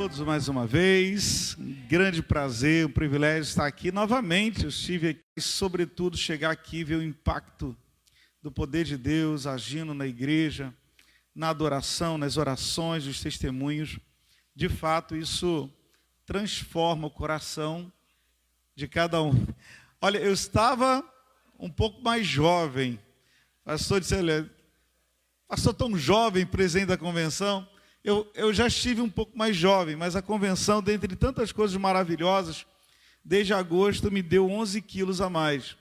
todos mais uma vez, um grande prazer, um privilégio estar aqui novamente. Eu estive aqui, sobretudo, chegar aqui e ver o impacto do poder de Deus agindo na igreja, na adoração, nas orações, nos testemunhos. De fato, isso transforma o coração de cada um. Olha, eu estava um pouco mais jovem. O pastor disse, olha, pastor tão jovem, presente da convenção. Eu já estive um pouco mais jovem, mas a convenção, dentre tantas coisas maravilhosas, desde agosto me deu 11 quilos a mais.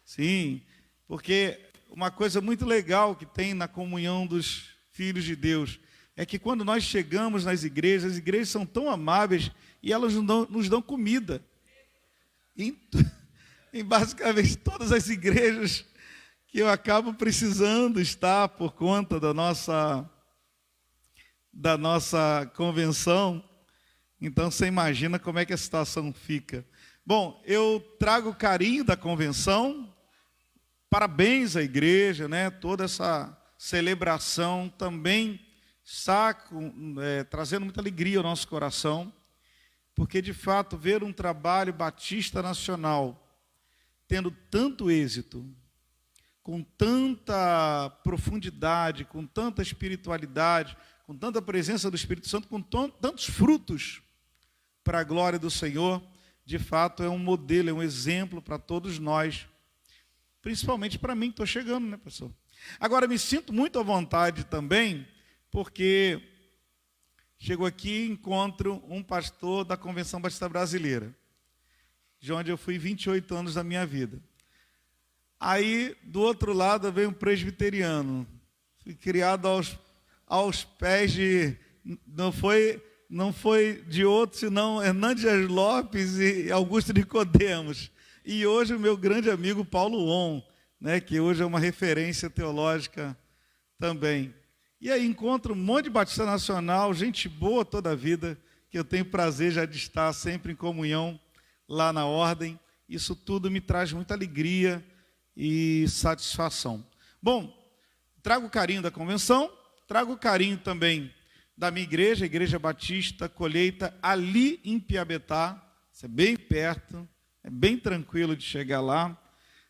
Sim, porque uma coisa muito legal que tem na comunhão dos filhos de Deus é que quando nós chegamos nas igrejas, as igrejas são tão amáveis e elas nos dão comida. Em basicamente todas as igrejas que eu acabo precisando estar por conta da nossa convenção. Então você imagina como é que a situação fica. Bom, eu trago o carinho da convenção, parabéns à igreja, né? Toda essa celebração também está trazendo muita alegria ao nosso coração, porque de fato ver um trabalho batista nacional tendo tanto êxito, com tanta profundidade, com tanta espiritualidade, com tanta presença do Espírito Santo, com tantos frutos para a glória do Senhor, de fato é um modelo, é um exemplo para todos nós, principalmente para mim que estou chegando, né, pastor? Agora, me sinto muito à vontade também, porque chego aqui e encontro um pastor da Convenção Batista Brasileira, de onde eu fui 28 anos da minha vida. Aí, do outro lado, veio um presbiteriano, fui criado aos pés de, não foi de outro, senão Hernandes Lopes e Augusto Nicodemos. E hoje o meu grande amigo Paulo On, né, que hoje é uma referência teológica também. E aí encontro um monte de batista nacional, gente boa toda a vida, que eu tenho prazer já de estar sempre em comunhão lá na ordem. Isso tudo me traz muita alegria e satisfação. Bom, trago o carinho da convenção, trago o carinho também da minha igreja, a Igreja Batista Colheita, ali em Piabetá. Isso é bem perto, é bem tranquilo de chegar lá.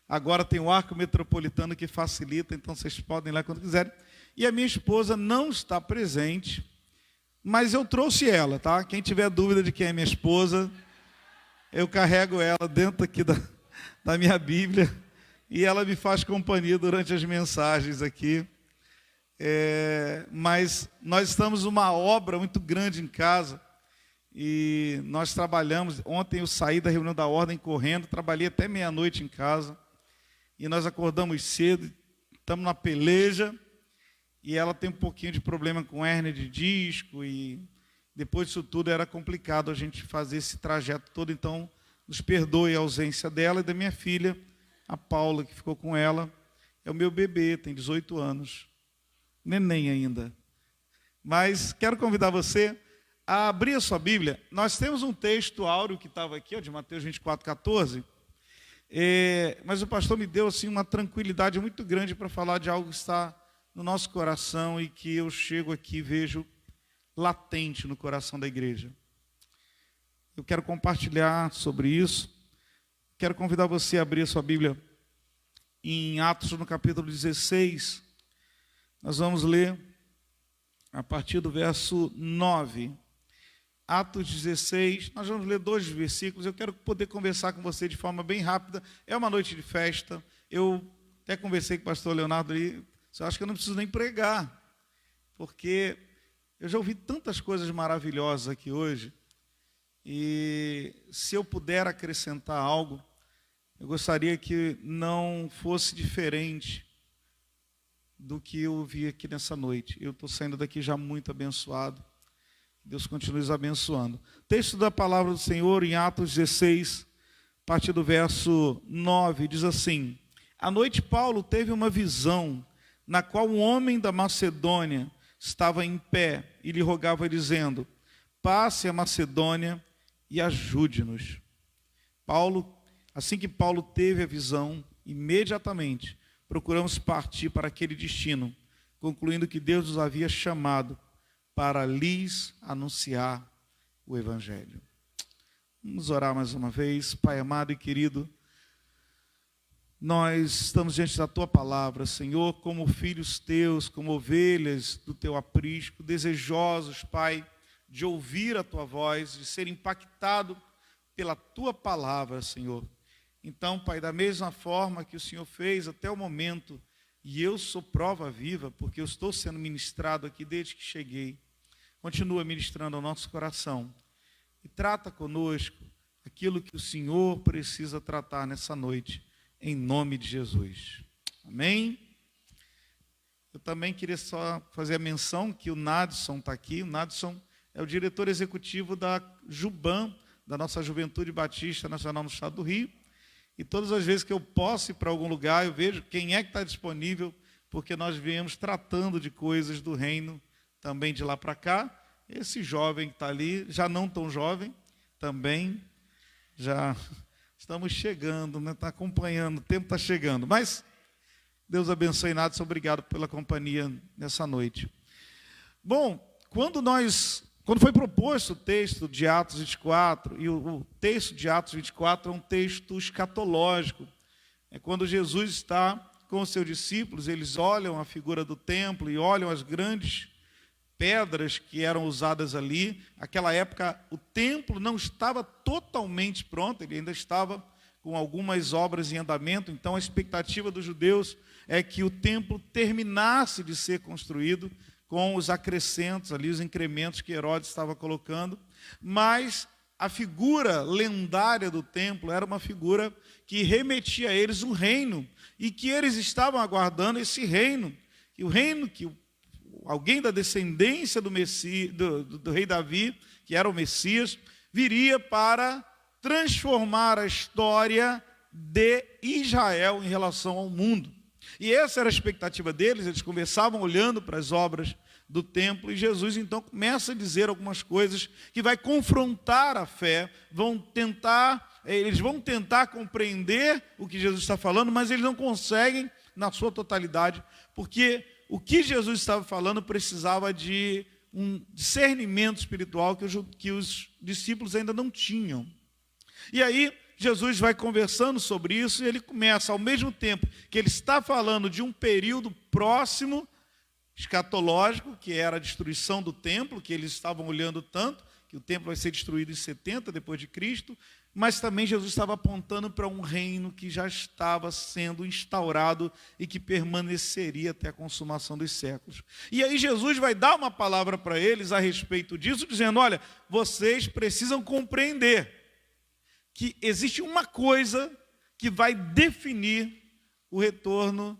Agora tem o arco metropolitano que facilita, então vocês podem ir lá quando quiserem. E a minha esposa não está presente, mas eu trouxe ela, tá? Quem tiver dúvida de quem é minha esposa, eu carrego ela dentro aqui da minha Bíblia e ela me faz companhia durante as mensagens aqui. Mas nós estamos numa obra muito grande em casa e nós trabalhamos. Ontem eu saí da reunião da ordem correndo, trabalhei até meia-noite em casa e nós acordamos cedo, estamos na peleja e ela tem um pouquinho de problema com hérnia de disco e depois disso tudo era complicado a gente fazer esse trajeto todo. Então nos perdoe a ausência dela e da minha filha, a Paula, que ficou com ela. É o meu bebê, tem 18 anos. Neném ainda. Mas quero convidar você a abrir a sua Bíblia. Nós temos um texto áureo que estava aqui, ó, de Mateus 24:14. Mas o pastor me deu assim, uma tranquilidade muito grande para falar de algo que está no nosso coração e que eu chego aqui e vejo latente no coração da igreja. Eu quero compartilhar sobre isso. Quero convidar você a abrir a sua Bíblia em Atos, no capítulo 16. Nós vamos ler a partir do verso 9. Atos 16, nós vamos ler 2 versículos. Eu quero poder conversar com você de forma bem rápida. É uma noite de festa. Eu até conversei com o pastor Leonardo ali. Eu acho que eu não preciso nem pregar, porque eu já ouvi tantas coisas maravilhosas aqui hoje. E se eu puder acrescentar algo, eu gostaria que não fosse diferente do que eu vi aqui nessa noite. Eu estou saindo daqui já muito abençoado. Deus continue nos abençoando. Texto da palavra do Senhor em Atos 16, a partir do verso 9, diz assim: à noite Paulo teve uma visão, na qual um homem da Macedônia estava em pé e lhe rogava dizendo: passe a Macedônia e ajude-nos. Assim que Paulo teve a visão, imediatamente procuramos partir para aquele destino, concluindo que Deus nos havia chamado para lhes anunciar o Evangelho. Vamos orar mais uma vez. Pai amado e querido, nós estamos diante da Tua palavra, Senhor, como filhos Teus, como ovelhas do Teu aprisco, desejosos, Pai, de ouvir a Tua voz, de ser impactado pela Tua palavra, Senhor. Então, Pai, da mesma forma que o Senhor fez até o momento, e eu sou prova viva, porque eu estou sendo ministrado aqui desde que cheguei, continua ministrando ao nosso coração e trata conosco aquilo que o Senhor precisa tratar nessa noite, em nome de Jesus. Amém? Eu também queria só fazer a menção que o Nadson está aqui. O Nadson é o diretor executivo da JUBAM, da nossa Juventude Batista Nacional no Estado do Rio. E todas as vezes que eu posso ir para algum lugar, eu vejo quem é que está disponível, porque nós viemos tratando de coisas do reino também de lá para cá. Esse jovem que está ali, já não tão jovem, também já estamos chegando, né? Está acompanhando, o tempo está chegando. Mas Deus abençoe, Nadson, obrigado pela companhia nessa noite. Bom, quando foi proposto o texto de Atos 24, e o texto de Atos 24 é um texto escatológico, é quando Jesus está com os seus discípulos, eles olham a figura do templo e olham as grandes pedras que eram usadas ali. Naquela época, o templo não estava totalmente pronto, ele ainda estava com algumas obras em andamento, então a expectativa dos judeus é que o templo terminasse de ser construído, com os acrescentos ali, os incrementos que Herodes estava colocando, mas a figura lendária do templo era uma figura que remetia a eles um reino, e que eles estavam aguardando esse reino, e o reino que alguém da descendência do rei Davi, que era o Messias, viria para transformar a história de Israel em relação ao mundo. E essa era a expectativa deles, eles conversavam olhando para as obras do templo, e Jesus então começa a dizer algumas coisas que vai confrontar a fé, eles vão tentar compreender o que Jesus está falando, mas eles não conseguem na sua totalidade, porque o que Jesus estava falando precisava de um discernimento espiritual que os discípulos ainda não tinham. E aí Jesus vai conversando sobre isso, e ele começa, ao mesmo tempo que ele está falando de um período próximo, escatológico, que era a destruição do templo, que eles estavam olhando tanto, que o templo vai ser destruído em 70 depois de Cristo, mas também Jesus estava apontando para um reino que já estava sendo instaurado e que permaneceria até a consumação dos séculos. E aí Jesus vai dar uma palavra para eles a respeito disso, dizendo: olha, vocês precisam compreender que existe uma coisa que vai definir o retorno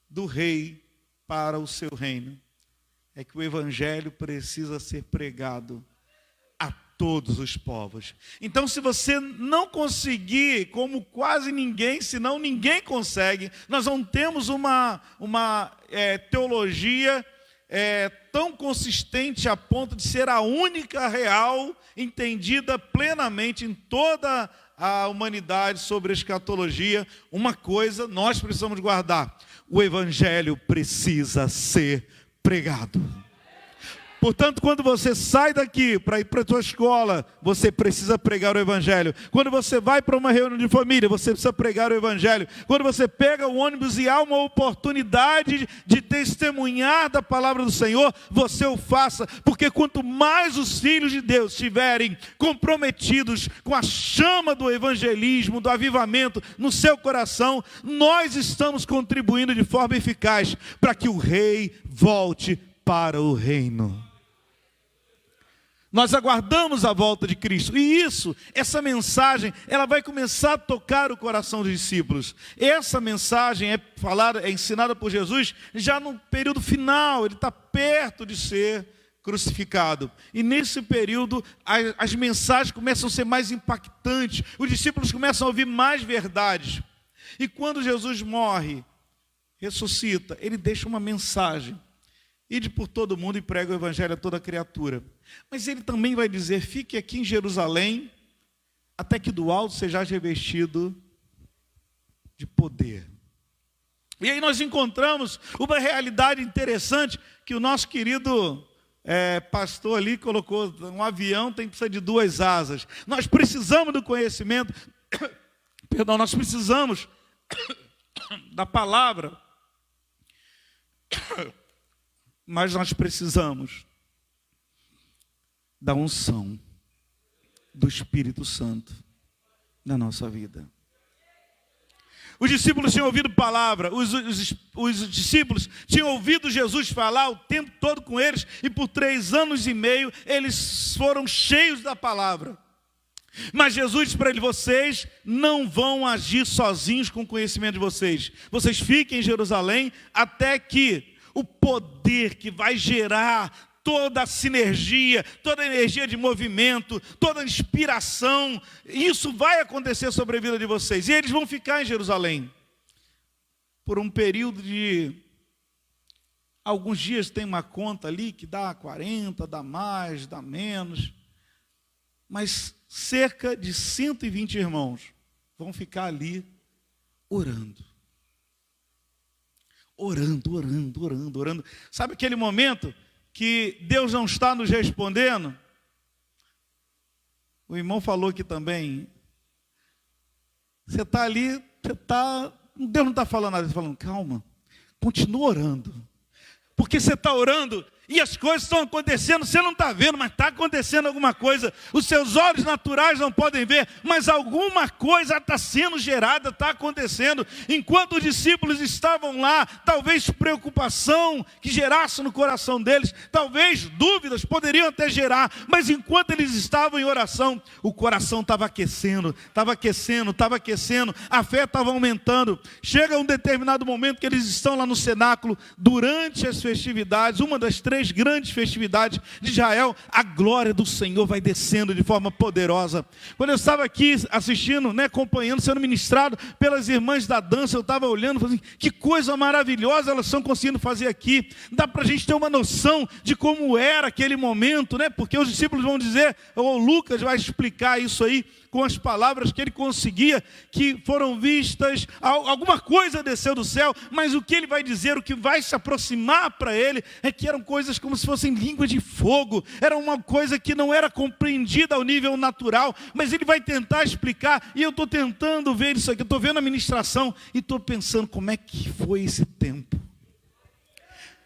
do rei para o seu reino. É que o evangelho precisa ser pregado a todos os povos. Então, se você não conseguir, como quase ninguém, senão ninguém consegue, nós não temos uma teologia tão consistente a ponto de ser a única real, entendida plenamente em toda a humanidade sobre a escatologia. Uma coisa nós precisamos guardar: o evangelho precisa ser pregado. Portanto, quando você sai daqui para ir para a sua escola, você precisa pregar o evangelho. Quando você vai para uma reunião de família, você precisa pregar o evangelho. Quando você pega o ônibus e há uma oportunidade de testemunhar da palavra do Senhor, você o faça, porque quanto mais os filhos de Deus estiverem comprometidos com a chama do evangelismo, do avivamento no seu coração, nós estamos contribuindo de forma eficaz para que o rei volte para o reino. Nós aguardamos a volta de Cristo. E essa mensagem, ela vai começar a tocar o coração dos discípulos. Essa mensagem é ensinada por Jesus já no período final. Ele está perto de ser crucificado. E nesse período, as mensagens começam a ser mais impactantes. Os discípulos começam a ouvir mais verdades. E quando Jesus morre, ressuscita, ele deixa uma mensagem: ide por todo mundo e prega o evangelho a toda criatura. Mas ele também vai dizer: fique aqui em Jerusalém, até que do alto seja revestido de poder. E aí nós encontramos uma realidade interessante que o nosso querido pastor ali colocou, um avião precisa de 2 asas. Nós precisamos do conhecimento, perdão, nós precisamos da palavra, mas nós precisamos da unção do Espírito Santo na nossa vida. Os discípulos tinham ouvido palavra, os discípulos tinham ouvido Jesus falar o tempo todo com eles, e por 3 anos e meio eles foram cheios da palavra. Mas Jesus disse para eles: vocês não vão agir sozinhos com o conhecimento de vocês. Vocês fiquem em Jerusalém até que o poder que vai gerar toda a sinergia, toda a energia de movimento, toda a inspiração, isso vai acontecer sobre a vida de vocês. E eles vão ficar em Jerusalém por um período de alguns dias. Tem uma conta ali que dá 40, dá mais, dá menos, mas cerca de 120 irmãos vão ficar ali orando. Orando. Sabe aquele momento que Deus não está nos respondendo? O irmão falou aqui também. Você está ali, Deus não está falando nada, Ele está falando: calma, continua orando. Porque você está orando e as coisas estão acontecendo, você não está vendo, mas está acontecendo alguma coisa. Os seus olhos naturais não podem ver, mas alguma coisa está sendo gerada, está acontecendo. Enquanto os discípulos estavam lá, talvez preocupação que gerasse no coração deles, talvez dúvidas poderiam até gerar, mas enquanto eles estavam em oração, o coração estava aquecendo, a fé estava aumentando. Chega um determinado momento que eles estão lá no cenáculo, durante as festividades, uma das 3 grandes festividades de Israel, a glória do Senhor vai descendo de forma poderosa. Quando eu estava aqui assistindo, acompanhando, sendo ministrado pelas irmãs da dança, eu estava olhando, falando assim: que coisa maravilhosa elas estão conseguindo fazer aqui. Dá para a gente ter uma noção de como era aquele momento, porque os discípulos vão dizer, ou Lucas vai explicar isso aí, com as palavras que ele conseguia, que foram vistas, alguma coisa desceu do céu, mas o que ele vai dizer, o que vai se aproximar para ele, é que eram coisas como se fossem línguas de fogo, era uma coisa que não era compreendida ao nível natural, mas ele vai tentar explicar, e eu estou tentando ver isso aqui, eu estou vendo a ministração, e estou pensando como é que foi esse tempo.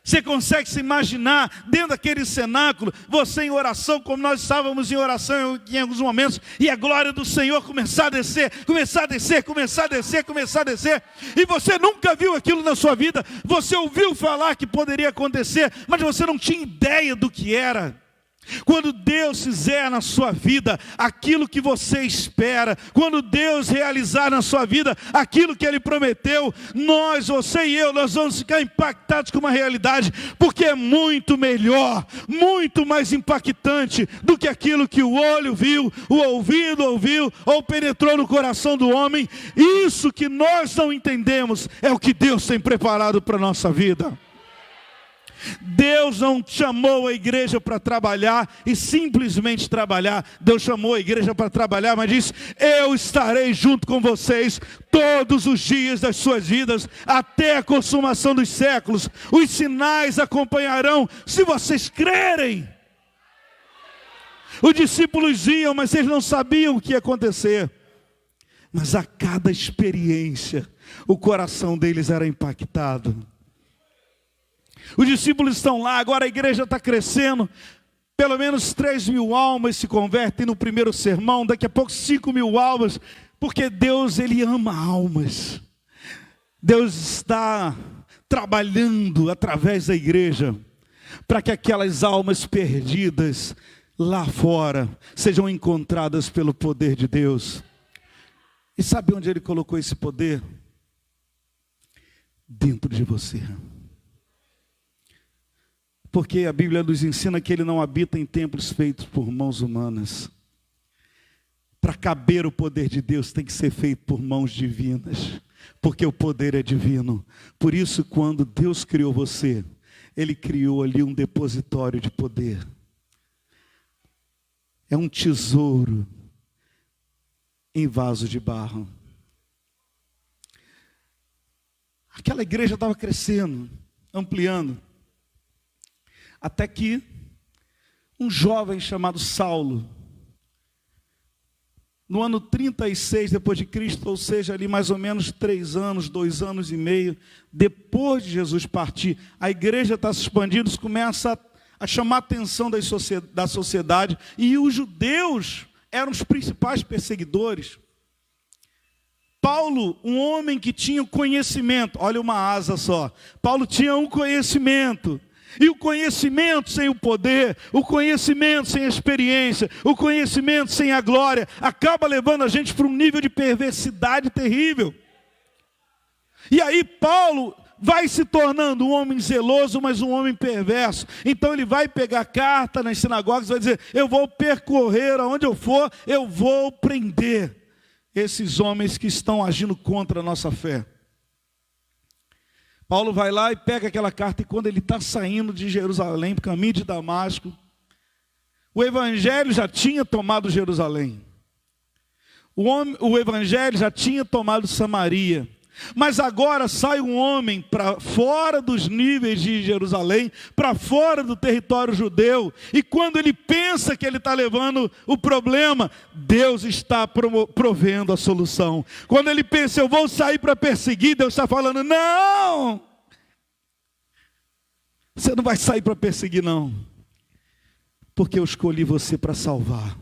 Você consegue se imaginar dentro daquele cenáculo, você em oração, como nós estávamos em oração em alguns momentos, e a glória do Senhor começar a descer, e você nunca viu aquilo na sua vida, você ouviu falar que poderia acontecer, mas você não tinha ideia do que era. Quando Deus fizer na sua vida aquilo que você espera, quando Deus realizar na sua vida aquilo que Ele prometeu, você e eu, nós vamos ficar impactados com uma realidade, porque é muito melhor, muito mais impactante do que aquilo que o olho viu, o ouvido ouviu, ou penetrou no coração do homem. Isso que nós não entendemos é o que Deus tem preparado para a nossa vida. Deus não chamou a igreja para trabalhar e simplesmente trabalhar. Deus chamou a igreja para trabalhar, mas disse: eu estarei junto com vocês todos os dias das suas vidas, até a consumação dos séculos. Os sinais acompanharão se vocês crerem. Os discípulos iam, mas eles não sabiam o que ia acontecer. Mas a cada experiência, o coração deles era impactado. Os discípulos estão lá, agora a igreja está crescendo, pelo menos 3.000 almas se convertem no primeiro sermão, daqui a pouco 5.000 almas, porque Deus, Ele ama almas. Deus está trabalhando através da igreja, para que aquelas almas perdidas lá fora sejam encontradas pelo poder de Deus. E sabe onde Ele colocou esse poder? Dentro de você. Porque a Bíblia nos ensina que Ele não habita em templos feitos por mãos humanas. Para caber o poder de Deus tem que ser feito por mãos divinas, porque o poder é divino. Por isso, quando Deus criou você, Ele criou ali um depositório de poder. É um tesouro em vaso de barro. Aquela igreja estava crescendo, ampliando. Até que um jovem chamado Saulo, no ano 36 depois de Cristo, ou seja, ali mais ou menos 3 anos, 2 anos e meio, depois de Jesus partir, a igreja está se expandindo, isso começa a chamar a atenção da sociedade, e os judeus eram os principais perseguidores. Paulo, um homem que tinha conhecimento, olha uma asa só, Paulo tinha um conhecimento, e o conhecimento sem o poder, o conhecimento sem a experiência, o conhecimento sem a glória, acaba levando a gente para um nível de perversidade terrível. E aí Paulo vai se tornando um homem zeloso, mas um homem perverso. Então ele vai pegar carta nas sinagogas e vai dizer: eu vou percorrer aonde eu for, eu vou prender esses homens que estão agindo contra a nossa fé. Paulo vai lá e pega aquela carta, e quando ele está saindo de Jerusalém, para o caminho de Damasco, o evangelho já tinha tomado Jerusalém. O evangelho já tinha tomado Samaria. Mas agora sai um homem para fora dos níveis de Jerusalém, para fora do território judeu, e quando ele pensa que ele está levando o problema, Deus está provendo a solução. Quando ele pensa, eu vou sair para perseguir, Deus está falando: não, você não vai sair para perseguir não, porque eu escolhi você para salvar.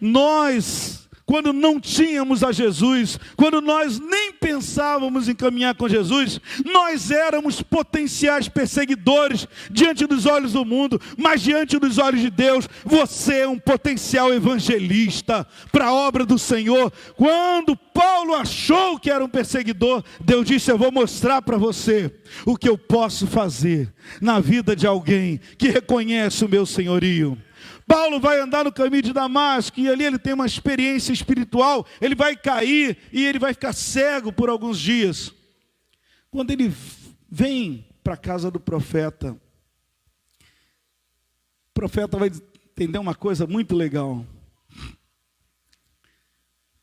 Nós, quando não tínhamos a Jesus, quando nós nem pensávamos em caminhar com Jesus, nós éramos potenciais perseguidores diante dos olhos do mundo, mas diante dos olhos de Deus, você é um potencial evangelista para a obra do Senhor. Quando Paulo achou que era um perseguidor, Deus disse: eu vou mostrar para você o que eu posso fazer na vida de alguém que reconhece o meu senhorio. Paulo vai andar no caminho de Damasco, e ali ele tem uma experiência espiritual, ele vai cair e ele vai ficar cego por alguns dias. Quando ele vem para a casa do profeta, o profeta vai entender uma coisa muito legal.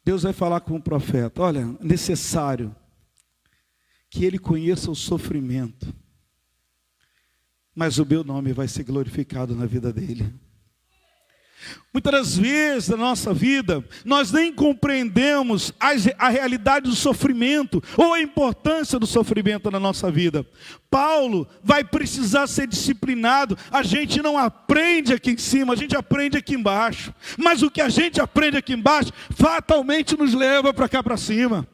Deus vai falar com o profeta: olha, é necessário que ele conheça o sofrimento, mas o meu nome vai ser glorificado na vida dele. Muitas das vezes na nossa vida, nós nem compreendemos a realidade do sofrimento, ou a importância do sofrimento na nossa vida. Paulo vai precisar ser disciplinado. A gente não aprende aqui em cima, a gente aprende aqui embaixo. Mas o que a gente aprende aqui embaixo, fatalmente nos leva para cá para cima.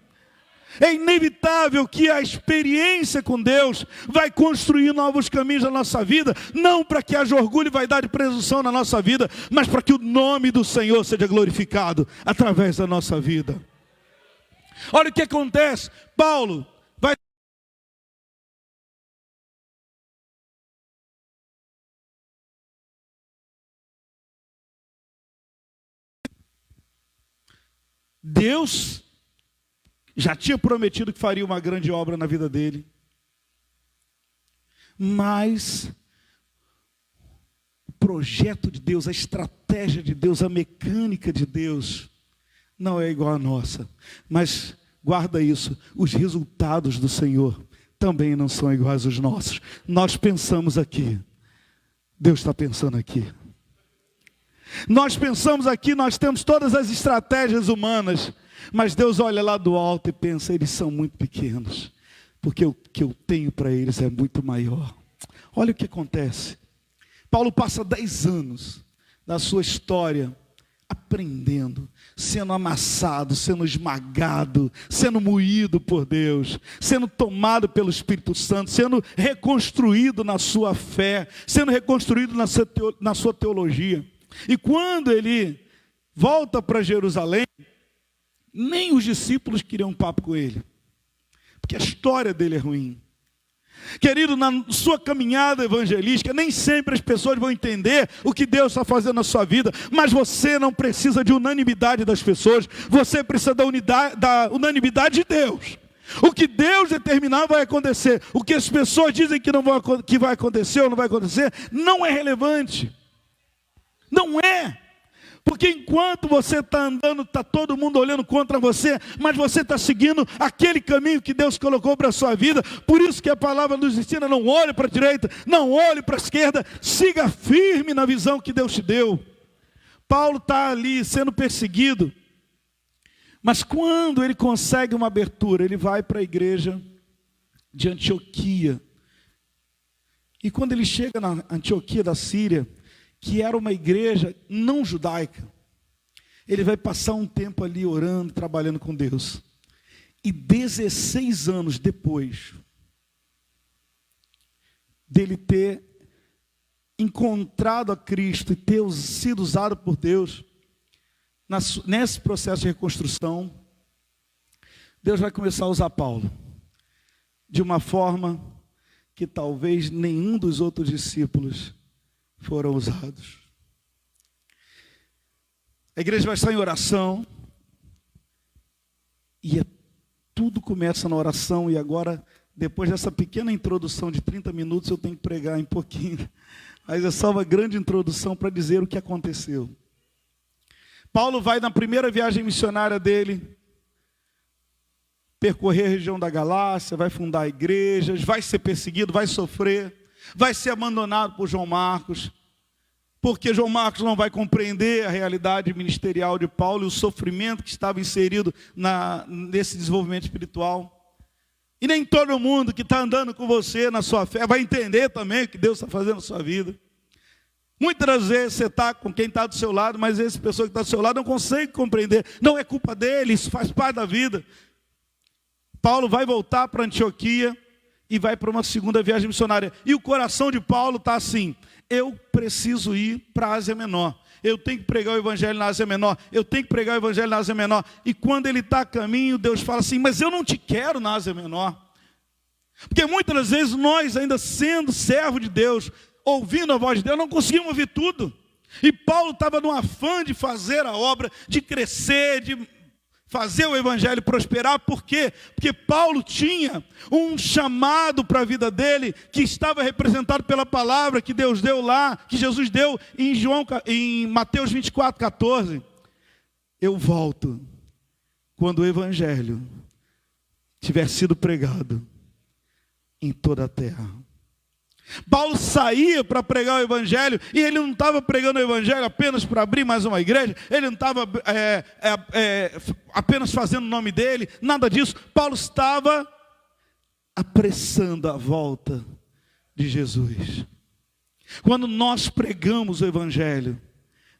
É inevitável que a experiência com Deus vai construir novos caminhos na nossa vida, não para que haja orgulho e vaidade e presunção na nossa vida, mas para que o nome do Senhor seja glorificado através da nossa vida. Olha o que acontece. Paulo vai... Deus já tinha prometido que faria uma grande obra na vida dele. Mas o projeto de Deus, a estratégia de Deus, a mecânica de Deus não é igual à nossa. Mas guarda isso, os resultados do Senhor também não são iguais aos nossos. Nós pensamos aqui, Deus está pensando aqui. Nós pensamos aqui, nós temos todas as estratégias humanas, mas Deus olha lá do alto e pensa: eles são muito pequenos, porque o que eu tenho para eles é muito maior. Olha o que acontece. Paulo passa 10 anos da sua história aprendendo, sendo amassado, sendo esmagado, sendo moído por Deus, sendo tomado pelo Espírito Santo, sendo reconstruído na sua fé, sendo reconstruído na sua teologia. E quando ele volta para Jerusalém, nem os discípulos queriam um papo com ele, porque a história dele é ruim. Querido, na sua caminhada evangelística, nem sempre as pessoas vão entender o que Deus está fazendo na sua vida, mas você não precisa de unanimidade das pessoas, você precisa da unanimidade de Deus. O que Deus determinar vai acontecer. O que as pessoas dizem que vai acontecer ou não vai acontecer, não é relevante. Não é. Porque enquanto você está andando, está todo mundo olhando contra você, mas você está seguindo aquele caminho que Deus colocou para a sua vida. Por isso que a palavra nos ensina: não olhe para a direita, não olhe para a esquerda, siga firme na visão que Deus te deu. Paulo está ali sendo perseguido, mas quando ele consegue uma abertura, ele vai para a igreja de Antioquia. E quando ele chega na Antioquia da Síria, que era uma igreja não judaica, ele vai passar um tempo ali orando, trabalhando com Deus. E 16 anos depois dele ter encontrado a Cristo e ter sido usado por Deus, nesse processo de reconstrução, Deus vai começar a usar Paulo de uma forma que talvez nenhum dos outros discípulos foram usados. A igreja vai estar em oração, e tudo começa na oração. E agora, depois dessa pequena introdução de 30 minutos, eu tenho que pregar em pouquinho, mas é só uma grande introdução para dizer o que aconteceu. Paulo vai, na primeira viagem missionária dele, percorrer a região da Galácia, vai fundar igrejas, vai ser perseguido, vai sofrer, vai ser abandonado por João Marcos, porque João Marcos não vai compreender a realidade ministerial de Paulo e o sofrimento que estava inserido nesse desenvolvimento espiritual. E nem todo mundo que está andando com você na sua fé vai entender também o que Deus está fazendo na sua vida. Muitas das vezes você está com quem está do seu lado, mas essa pessoa que está do seu lado não consegue compreender. Não é culpa dele, isso faz parte da vida. Paulo vai voltar para Antioquia e vai para uma segunda viagem missionária. E o coração de Paulo está assim: eu preciso ir para a Ásia Menor. Eu tenho que pregar o evangelho na Ásia Menor. Eu tenho que pregar o evangelho na Ásia Menor. E quando ele está a caminho, Deus fala assim: mas eu não te quero na Ásia Menor. Porque muitas das vezes nós, ainda sendo servo de Deus, ouvindo a voz de Deus, não conseguimos ouvir tudo. E Paulo estava no afã de fazer a obra, de crescer, de fazer o evangelho prosperar. Por quê? Porque Paulo tinha um chamado para a vida dele, que estava representado pela palavra que Deus deu lá, que Jesus deu em Mateus 24:14. Eu volto quando o evangelho tiver sido pregado em toda a terra. Paulo saía para pregar o evangelho, e ele não estava pregando o evangelho apenas para abrir mais uma igreja, ele não estava apenas fazendo o nome dele, nada disso. Paulo estava apressando a volta de Jesus. Quando nós pregamos o evangelho,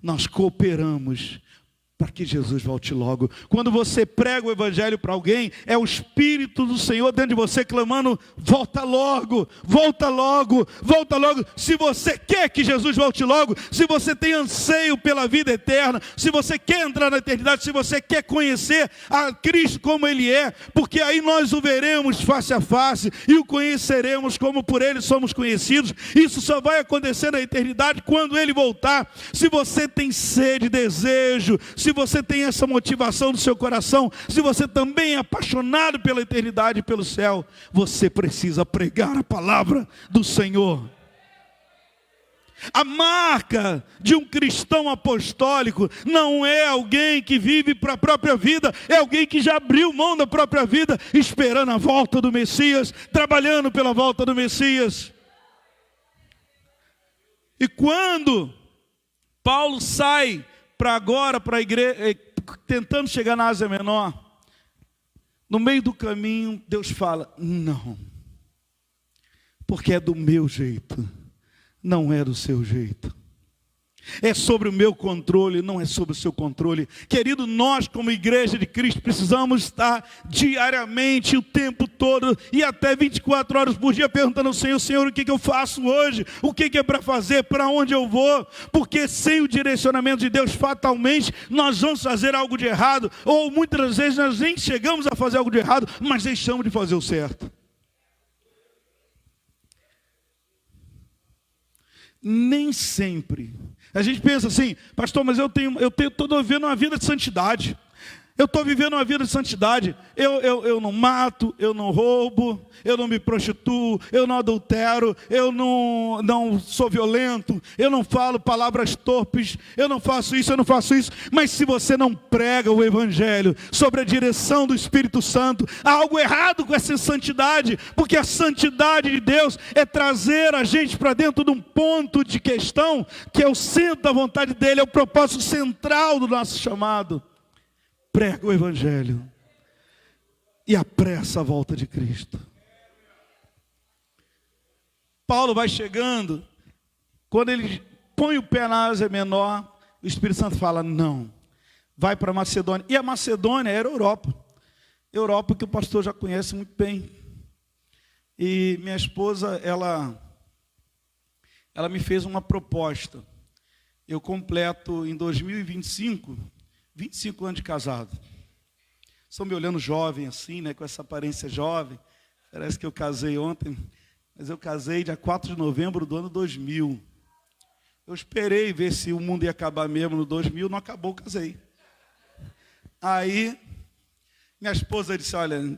nós cooperamos para que Jesus volte logo. Quando você prega o evangelho para alguém, é o Espírito do Senhor dentro de você clamando: volta logo, volta logo, volta logo. Se você quer que Jesus volte logo, se você tem anseio pela vida eterna, se você quer entrar na eternidade, se você quer conhecer a Cristo como Ele é, porque aí nós o veremos face a face e o conheceremos como por Ele somos conhecidos. Isso só vai acontecer na eternidade quando Ele voltar. Se você tem sede, desejo, se você tem essa motivação no seu coração, se você também é apaixonado pela eternidade e pelo céu, você precisa pregar a palavra do Senhor. A marca de um cristão apostólico não é alguém que vive para a própria vida, é alguém que já abriu mão da própria vida, esperando a volta do Messias, trabalhando pela volta do Messias. E quando Paulo sai para a igreja, tentando chegar na Ásia Menor, no meio do caminho, Deus fala: não, porque é do meu jeito, não é do seu jeito. É sobre o meu controle, não é sobre o seu controle. Querido, nós como igreja de Cristo precisamos estar diariamente, o tempo todo, e até 24 horas por dia perguntando ao Senhor: Senhor, o que eu faço hoje? O que é para fazer? Para onde eu vou? Porque sem o direcionamento de Deus, fatalmente, nós vamos fazer algo de errado, ou muitas vezes nós nem chegamos a fazer algo de errado, mas deixamos de fazer o certo. Nem sempre. A gente pensa assim: pastor, mas eu estou vivendo uma vida de santidade. Eu estou vivendo uma vida de santidade. Eu não mato, eu não roubo, eu não me prostituo, eu não adultero, eu não sou violento, eu não falo palavras torpes, eu não faço isso, eu não faço isso. Mas se você não prega o Evangelho sobre a direção do Espírito Santo, há algo errado com essa santidade, porque a santidade de Deus é trazer a gente para dentro de um ponto de questão que é o centro da vontade dEle, é o propósito central do nosso chamado. Prega o Evangelho e apressa a volta de Cristo. Paulo vai chegando, quando ele põe o pé na Ásia Menor, o Espírito Santo fala, não, vai para a Macedônia. E a Macedônia era Europa. Europa que o pastor já conhece muito bem. E minha esposa, ela me fez uma proposta. Eu completo em 2025, 25 anos de casado. Estão me olhando jovem assim, né, com essa aparência jovem. Parece que eu casei ontem, mas eu casei dia 4 de novembro do ano 2000. Eu esperei ver se o mundo ia acabar mesmo no 2000, não acabou, casei. Aí, minha esposa disse, olha,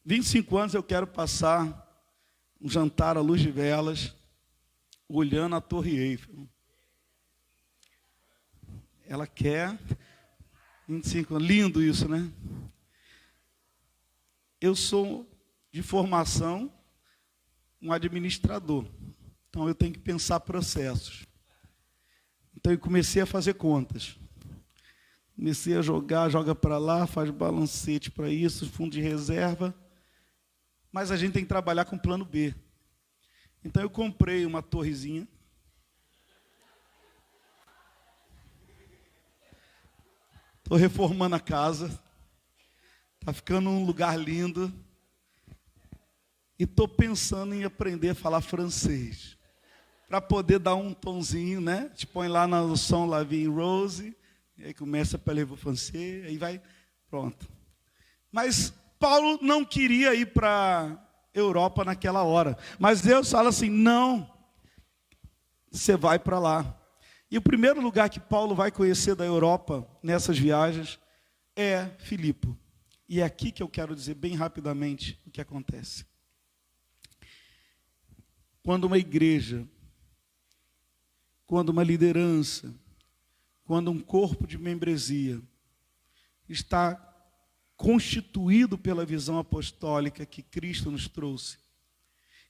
25 anos eu quero passar um jantar à luz de velas, olhando a Torre Eiffel. Ela quer 25 anos, lindo isso, né? Eu sou de formação um administrador, então eu tenho que pensar processos. Então eu comecei a fazer contas. Comecei a joga para lá, faz balancete para isso, fundo de reserva. Mas a gente tem que trabalhar com plano B. Então eu comprei uma torrezinha. Estou reformando a casa. Está ficando um lugar lindo. E estou pensando em aprender a falar francês. Para poder dar um tonzinho, né? Te põe lá no som La Vie Rose. E aí começa a parler francês. Aí vai, pronto. Mas Paulo não queria ir para a Europa naquela hora. Mas Deus fala assim, não. Você vai para lá. E o primeiro lugar que Paulo vai conhecer da Europa, nessas viagens, é Filipe. E é aqui que eu quero dizer bem rapidamente o que acontece. Quando uma igreja, quando uma liderança, quando um corpo de membresia está constituído pela visão apostólica que Cristo nos trouxe,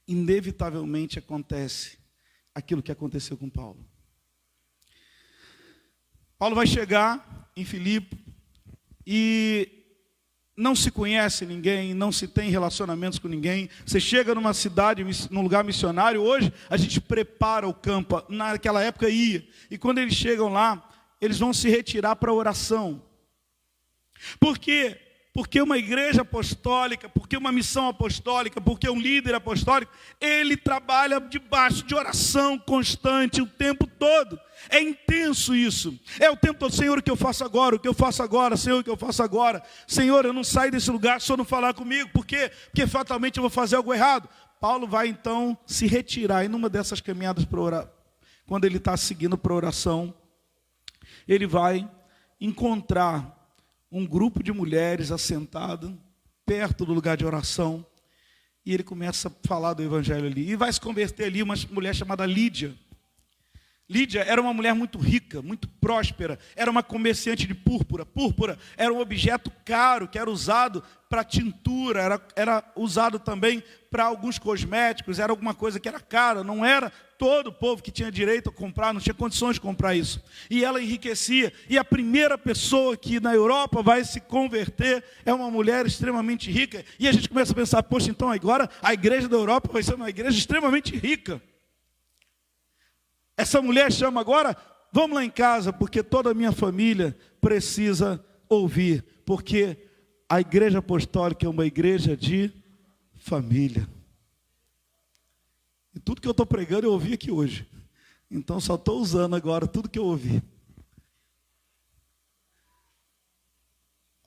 inevitavelmente acontece aquilo que aconteceu com Paulo. Paulo vai chegar em Filipe e não se conhece ninguém, não se tem relacionamentos com ninguém. Você chega numa cidade, num lugar missionário, hoje a gente prepara o campo, naquela época ia. E quando eles chegam lá, eles vão se retirar para a oração. Por quê? Porque uma igreja apostólica, porque uma missão apostólica, porque um líder apostólico, ele trabalha debaixo de oração constante o tempo todo. É intenso isso. É o tempo todo, Senhor, o que eu faço agora? O que eu faço agora? Senhor, o que eu faço agora? Senhor, eu não saio desse lugar se o Senhor não falar comigo. Por quê? Porque fatalmente eu vou fazer algo errado. Paulo vai então se retirar. E numa dessas caminhadas para orar, quando ele está seguindo para oração, ele vai encontrar um grupo de mulheres assentado perto do lugar de oração, e ele começa a falar do evangelho ali, e vai se converter ali uma mulher chamada Lídia. Lídia era uma mulher muito rica, muito próspera, era uma comerciante de púrpura. Púrpura era um objeto caro, que era usado para tintura, era usado também para alguns cosméticos, era alguma coisa que era cara, não era todo o povo que tinha direito a comprar, não tinha condições de comprar isso. E ela enriquecia, e a primeira pessoa que na Europa vai se converter é uma mulher extremamente rica, e a gente começa a pensar, poxa, então agora a igreja da Europa vai ser uma igreja extremamente rica. Essa mulher chama agora, vamos lá em casa, porque toda a minha família precisa ouvir, porque a igreja apostólica é uma igreja de família. E tudo que eu estou pregando eu ouvi aqui hoje. Então só estou usando agora tudo que eu ouvi.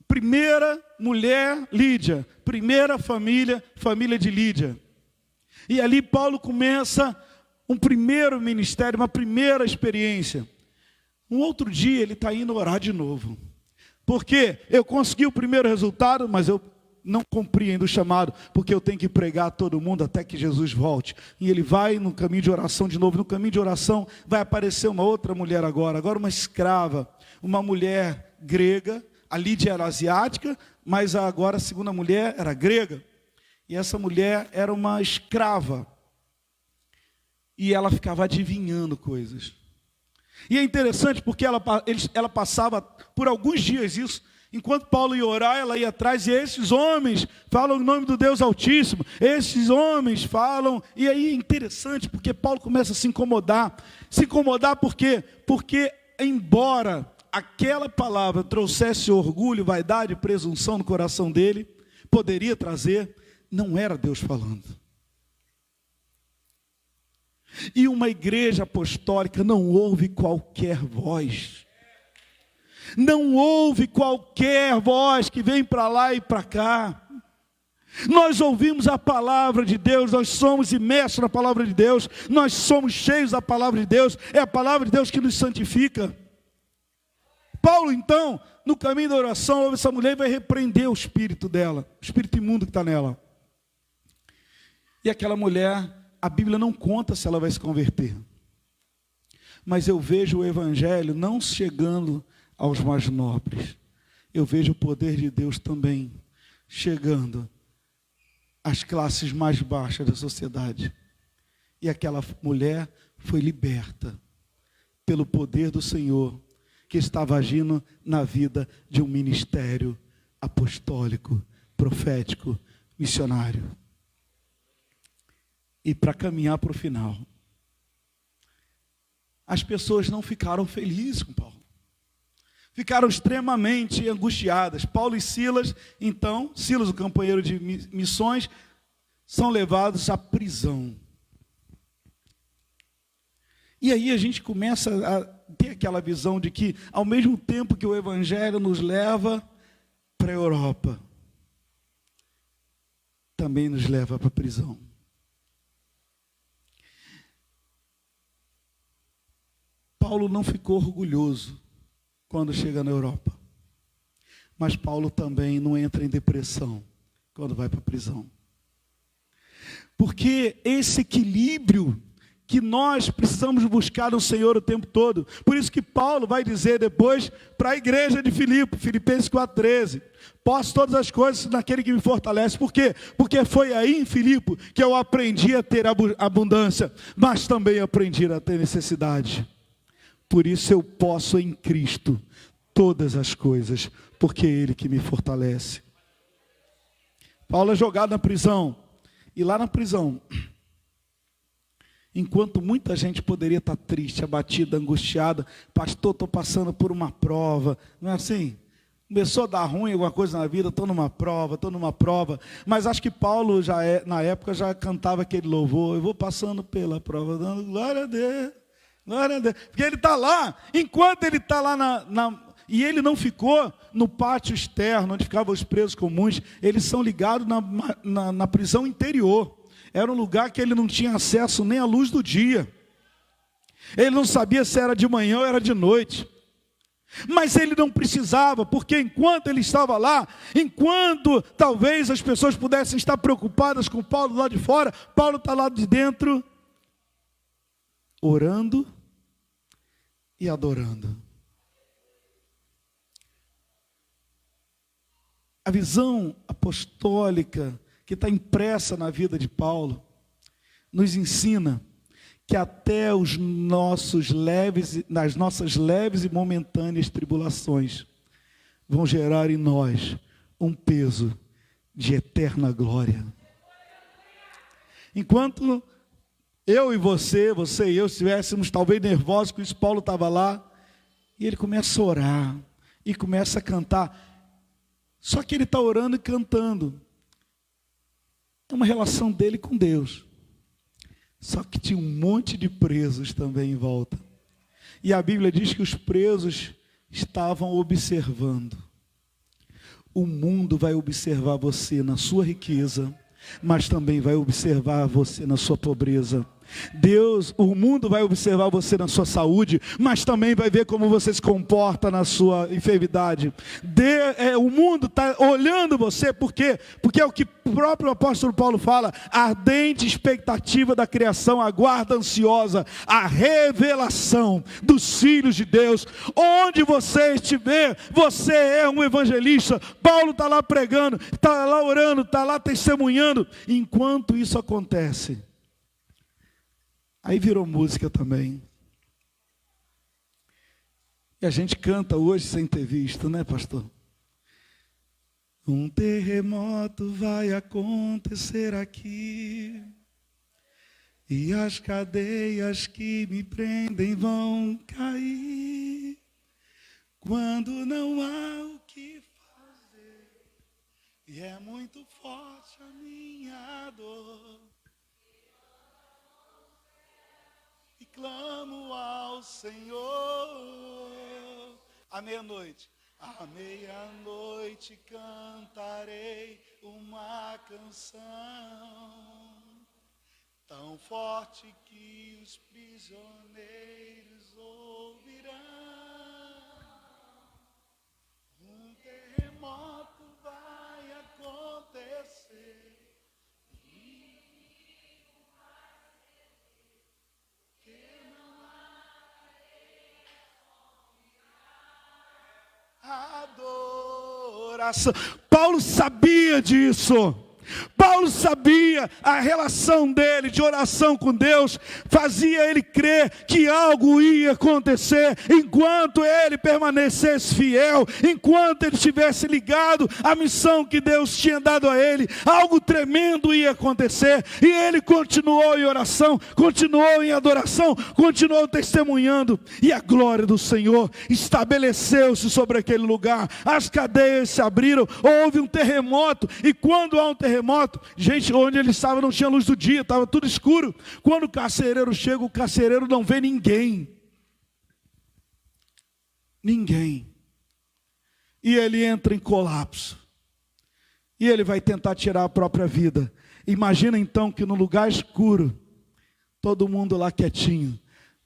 Primeira mulher, Lídia. Primeira família, família de Lídia. E ali Paulo começa um primeiro ministério, uma primeira experiência. Um outro dia ele está indo orar de novo. Porque eu consegui o primeiro resultado, mas eu não cumpri ainda o chamado, porque eu tenho que pregar a todo mundo até que Jesus volte. E ele vai no caminho de oração de novo. No caminho de oração vai aparecer uma outra mulher agora uma escrava, uma mulher grega. A Lídia era asiática, mas agora a segunda mulher era grega. E essa mulher era uma escrava. E ela ficava adivinhando coisas. E é interessante porque ela passava por alguns dias isso. Enquanto Paulo ia orar, ela ia atrás. E esses homens falam o nome do Deus Altíssimo. Esses homens falam. E aí é interessante porque Paulo começa a se incomodar. Se incomodar por quê? Porque embora aquela palavra trouxesse orgulho, vaidade, presunção no coração dele, poderia trazer, não era Deus falando. E uma igreja apostólica não ouve qualquer voz. Não ouve qualquer voz que vem para lá e para cá. Nós ouvimos a palavra de Deus, nós somos imersos na palavra de Deus, nós somos cheios da palavra de Deus, é a palavra de Deus que nos santifica. Paulo, então, no caminho da oração, ouve essa mulher e vai repreender o espírito dela, o espírito imundo que está nela. E aquela mulher, a Bíblia não conta se ela vai se converter. Mas eu vejo o evangelho não chegando aos mais nobres. Eu vejo o poder de Deus também chegando às classes mais baixas da sociedade. E aquela mulher foi liberta pelo poder do Senhor, que estava agindo na vida de um ministério apostólico, profético, missionário. E para caminhar para o final, as pessoas não ficaram felizes com Paulo. Ficaram extremamente angustiadas. Paulo e Silas, então, Silas, o companheiro de missões, são levados à prisão. E aí a gente começa a ter aquela visão de que, ao mesmo tempo que o evangelho nos leva para a Europa, também nos leva para a prisão. Paulo não ficou orgulhoso quando chega na Europa. Mas Paulo também não entra em depressão quando vai para a prisão. Porque esse equilíbrio que nós precisamos buscar no Senhor o tempo todo. Por isso que Paulo vai dizer depois para a igreja de Filipe, Filipenses 4,13. Posso todas as coisas naquele que me fortalece. Por quê? Porque foi aí em Filipe que eu aprendi a ter abundância, mas também aprendi a ter necessidade. Por isso eu posso em Cristo todas as coisas, porque é Ele que me fortalece. Paulo é jogado na prisão. E lá na prisão, enquanto muita gente poderia estar triste, abatida, angustiada, pastor, estou passando por uma prova, não é assim? Começou a dar ruim alguma coisa na vida, estou numa prova, mas acho que Paulo na época já cantava aquele louvor, eu vou passando pela prova, dando glória a Deus. Glória a Deus. Porque ele está lá, enquanto ele está lá e ele não ficou no pátio externo, onde ficavam os presos comuns, eles são ligados na prisão interior. Era um lugar que ele não tinha acesso nem à luz do dia. Ele não sabia se era de manhã ou era de noite. Mas ele não precisava, porque enquanto ele estava lá, enquanto talvez as pessoas pudessem estar preocupadas com Paulo lá de fora, Paulo está lá de dentro, orando e adorando. A visão apostólica que está impressa na vida de Paulo nos ensina que até nas nossas leves e momentâneas tribulações vão gerar em nós um peso de eterna glória. Enquanto eu e você e eu estivéssemos talvez nervosos com isso, Paulo estava lá, e ele começa a orar, e começa a cantar. Só que ele está orando e cantando. É uma relação dele com Deus. Só que tinha um monte de presos também em volta. E a Bíblia diz que os presos estavam observando. O mundo vai observar você na sua riqueza, mas também vai observar você na sua pobreza. O mundo vai observar você na sua saúde, mas também vai ver como você se comporta na sua enfermidade. O mundo está olhando você, por quê? Porque é o que o próprio apóstolo Paulo fala: a ardente expectativa da criação aguarda ansiosa a revelação dos filhos de Deus. Onde você estiver, você é um evangelista. Paulo está lá pregando, está lá orando, está lá testemunhando. Enquanto isso acontece, aí virou música também. E a gente canta hoje sem ter visto, né, pastor? Um terremoto vai acontecer aqui, e as cadeias que me prendem vão cair. Quando não há o que fazer, e é muito forte a minha dor, e clamo ao Senhor. À meia-noite cantarei uma canção tão forte que os prisioneiros ouvirão. Um terremoto vai acontecer. Adoração. Paulo sabia disso. Paulo sabia, a relação dele de oração com Deus fazia ele crer que algo ia acontecer enquanto ele permanecesse fiel, enquanto ele estivesse ligado à missão que Deus tinha dado a ele. Algo tremendo ia acontecer, e ele continuou em oração, continuou em adoração, continuou testemunhando, e a glória do Senhor estabeleceu-se sobre aquele lugar. As cadeias se abriram, houve um terremoto, e quando há um terremoto, gente, onde ele estava não tinha luz do dia, estava tudo escuro. Quando o carcereiro chega, o carcereiro não vê ninguém. Ninguém. E ele entra em colapso. E ele vai tentar tirar a própria vida. Imagina então que no lugar escuro, todo mundo lá quietinho,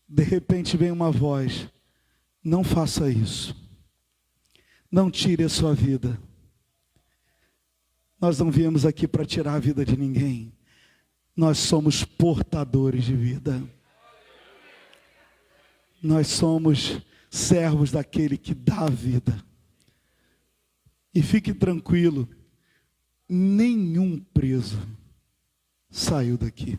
de repente vem uma voz: não faça isso. Não tire a sua vida. Nós não viemos aqui para tirar a vida de ninguém. Nós somos portadores de vida. Nós somos servos daquele que dá a vida. E fique tranquilo, nenhum preso saiu daqui.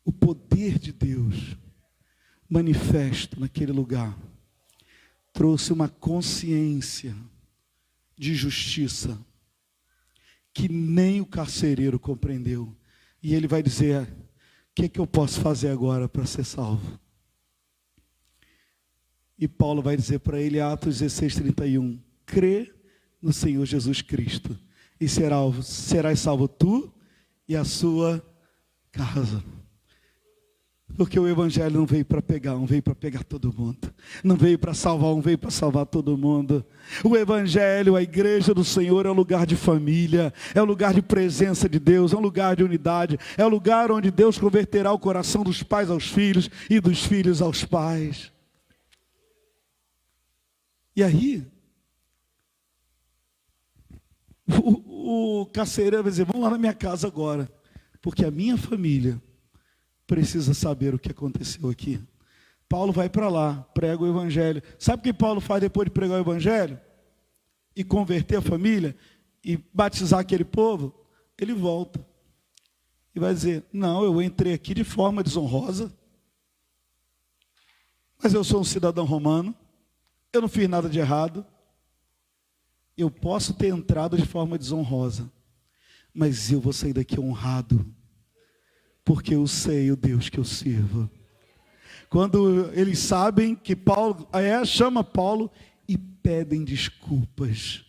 O poder de Deus manifesto naquele lugar trouxe uma consciência de justiça que nem o carcereiro compreendeu. E ele vai dizer: o que eu posso fazer agora para ser salvo? E Paulo vai dizer para ele, Atos 16:31, crê no Senhor Jesus Cristo, e serás salvo tu e a sua casa. Porque o evangelho não veio para pegar um, veio para pegar todo mundo. Não veio para salvar um, veio para salvar todo mundo. O evangelho, a igreja do Senhor é um lugar de família, é um lugar de presença de Deus, é um lugar de unidade, é um lugar onde Deus converterá o coração dos pais aos filhos e dos filhos aos pais. E aí, o carcereiro vai dizer: vamos lá na minha casa agora, porque a minha família precisa saber o que aconteceu aqui. Paulo vai para lá, prega o evangelho. Sabe o que Paulo faz depois de pregar o evangelho? E converter a família? E batizar aquele povo? Ele volta. E vai dizer: não, eu entrei aqui de forma desonrosa. Mas eu sou um cidadão romano. Eu não fiz nada de errado. Eu posso ter entrado de forma desonrosa, mas eu vou sair daqui honrado, porque eu sei o Deus que eu sirvo. Quando eles sabem que Paulo chama Paulo e pedem desculpas,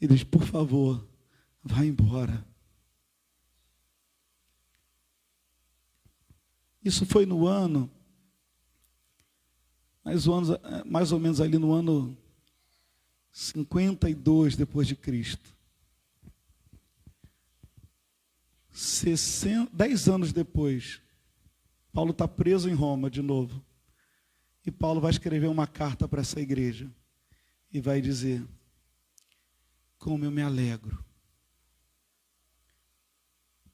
ele diz: por favor, vá embora. Isso foi no ano, mais ou menos ali no ano 52 depois de Cristo. 10 anos depois, Paulo está preso em Roma de novo. E Paulo vai escrever uma carta para essa igreja. E vai dizer: como eu me alegro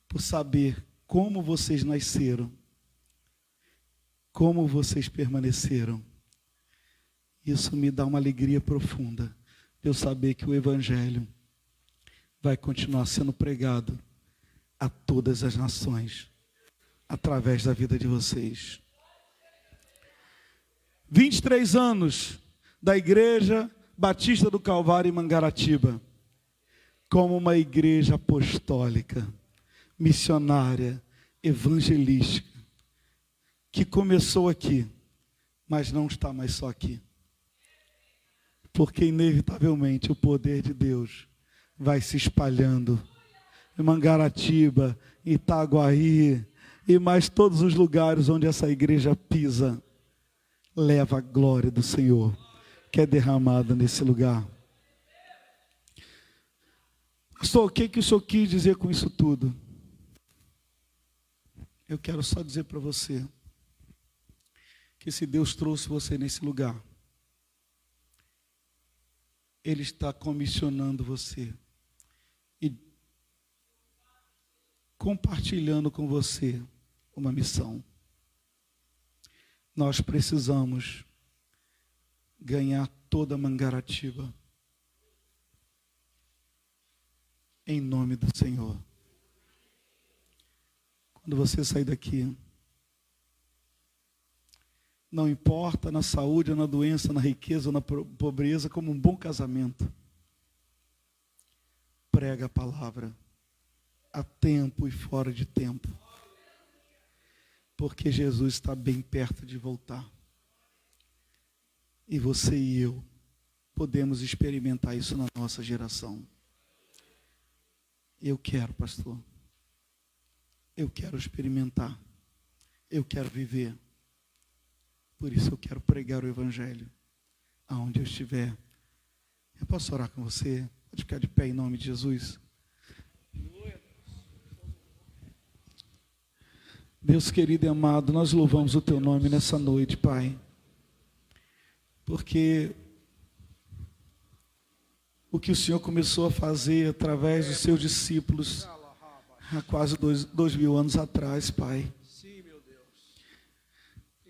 por saber como vocês nasceram, como vocês permaneceram. Isso me dá uma alegria profunda, de eu saber que o Evangelho vai continuar sendo pregado a todas as nações, através da vida de vocês. 23 anos da Igreja Batista do Calvário em Mangaratiba, como uma igreja apostólica, missionária, evangelística, que começou aqui, mas não está mais só aqui. Porque inevitavelmente o poder de Deus vai se espalhando em Mangaratiba, Itaguaí e mais todos os lugares onde essa igreja pisa, leva a glória do Senhor, que é derramada nesse lugar. Pastor, o que o Senhor quis dizer com isso tudo? Eu quero só dizer para você que se Deus trouxe você nesse lugar, Ele está comissionando você e compartilhando com você uma missão. Nós precisamos ganhar toda Mangaratiba, em nome do Senhor. Quando você sair daqui, não importa na saúde, ou na doença, na riqueza ou na pobreza, como um bom casamento, prega a palavra a tempo e fora de tempo, porque Jesus está bem perto de voltar. E você e eu podemos experimentar isso na nossa geração. Eu quero, pastor. Eu quero experimentar. Eu quero viver. Por isso eu quero pregar o Evangelho aonde eu estiver. Eu posso orar com você? Pode ficar de pé em nome de Jesus. Deus querido e amado, nós louvamos o Teu nome nessa noite, Pai. Porque o que o Senhor começou a fazer através dos Seus discípulos há quase 2.000 anos atrás, Pai.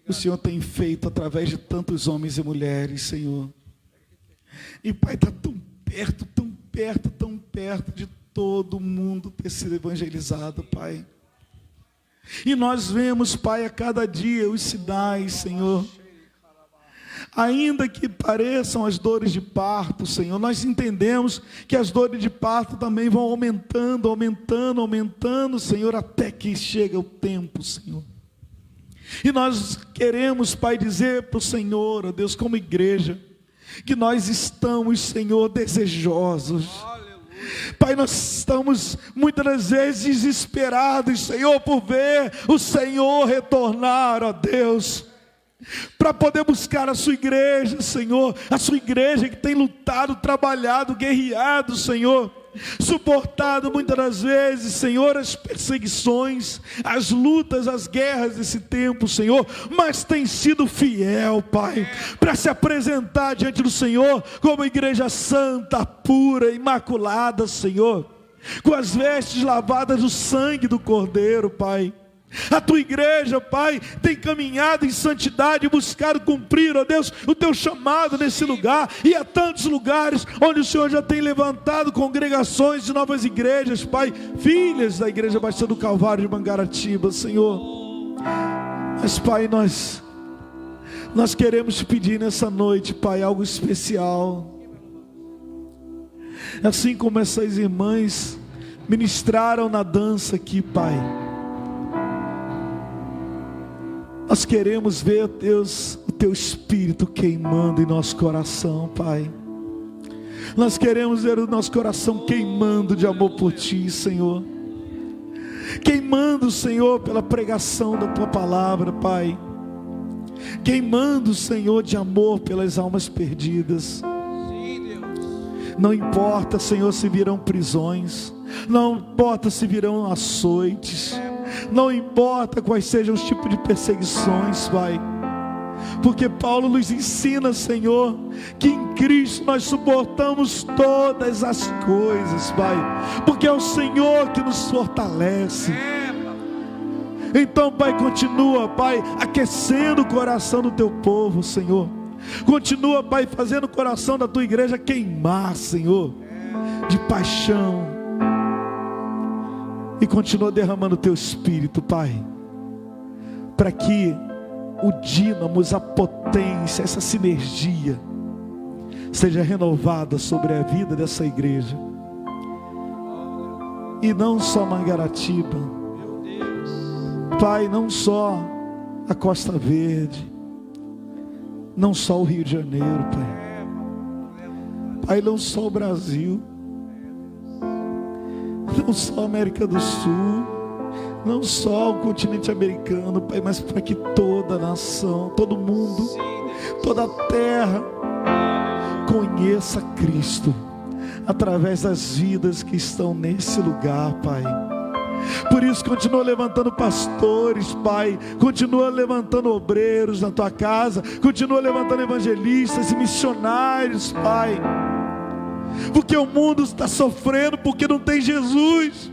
O Senhor tem feito através de tantos homens e mulheres, Senhor. E, Pai, está tão perto, tão perto, tão perto de todo mundo ter sido evangelizado, Pai. E nós vemos, Pai, a cada dia os sinais, Senhor. Ainda que pareçam as dores de parto, Senhor, nós entendemos que as dores de parto também vão aumentando, aumentando, aumentando, Senhor, até que chega o tempo, Senhor. E nós queremos, Pai, dizer para o Senhor, ó Deus, como igreja, que nós estamos, Senhor, desejosos. Pai, nós estamos muitas das vezes desesperados, Senhor, por ver o Senhor retornar, ó Deus, para poder buscar a sua igreja, Senhor, a sua igreja que tem lutado, trabalhado, guerreado, Senhor, suportado muitas das vezes, Senhor, as perseguições, as lutas, as guerras desse tempo, Senhor, mas tem sido fiel, Pai, para se apresentar diante do Senhor como igreja santa, pura, imaculada, Senhor, com as vestes lavadas do sangue do Cordeiro, Pai. A tua igreja, Pai, tem caminhado em santidade, buscado cumprir, ó Deus, o teu chamado nesse lugar, e há tantos lugares onde o Senhor já tem levantado congregações de novas igrejas, Pai, filhas da Igreja Batista do Calvário de Mangaratiba, Senhor. Mas, Pai, nós queremos te pedir nessa noite, Pai, algo especial. Assim como essas irmãs ministraram na dança aqui, Pai, nós queremos ver, Deus, o teu Espírito queimando em nosso coração, Pai. Nós queremos ver o nosso coração queimando de amor por ti, Senhor. Queimando, Senhor, pela pregação da tua palavra, Pai. Queimando, Senhor, de amor pelas almas perdidas. Não importa, Senhor, se virão prisões. Não importa se virão açoites, não importa quais sejam os tipos de perseguições, Pai, porque Paulo nos ensina, Senhor, que em Cristo nós suportamos todas as coisas, Pai, porque é o Senhor que nos fortalece. Então, Pai, continua, Pai, aquecendo o coração do teu povo, Senhor. Continua, Pai, fazendo o coração da tua igreja queimar, Senhor, de paixão. E continua derramando o teu Espírito, Pai, para que o dínamo, a potência, essa sinergia seja renovada sobre a vida dessa igreja. E não só Mangaratiba, Pai, não só a Costa Verde, não só o Rio de Janeiro, Pai. Pai, não só o Brasil, não só a América do Sul, não só o continente americano, Pai, mas para que toda a nação, todo mundo, toda a terra conheça Cristo através das vidas que estão nesse lugar, Pai. Por isso continua levantando pastores, Pai, continua levantando obreiros na tua casa, continua levantando evangelistas e missionários, Pai, porque o mundo está sofrendo porque não tem Jesus.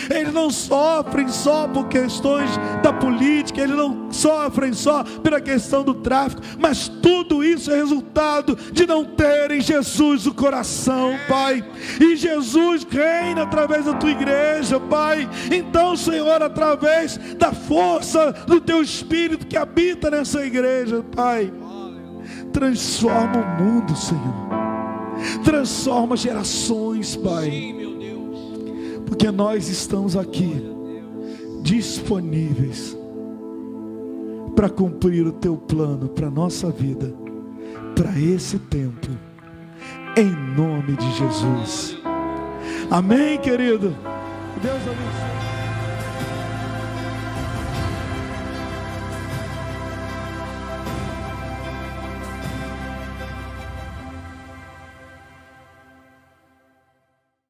Eles não sofrem só por questões da política, eles não sofrem só pela questão do tráfico, mas tudo isso é resultado de não terem Jesus no coração, Pai. E Jesus reina através da tua igreja, Pai. Então, Senhor, através da força do teu Espírito que habita nessa igreja, Pai, transforma o mundo, Senhor, transforma gerações, Pai, porque nós estamos aqui disponíveis para cumprir o teu plano para a nossa vida, para esse tempo, em nome de Jesus. Amém, querido? Deus abençoe.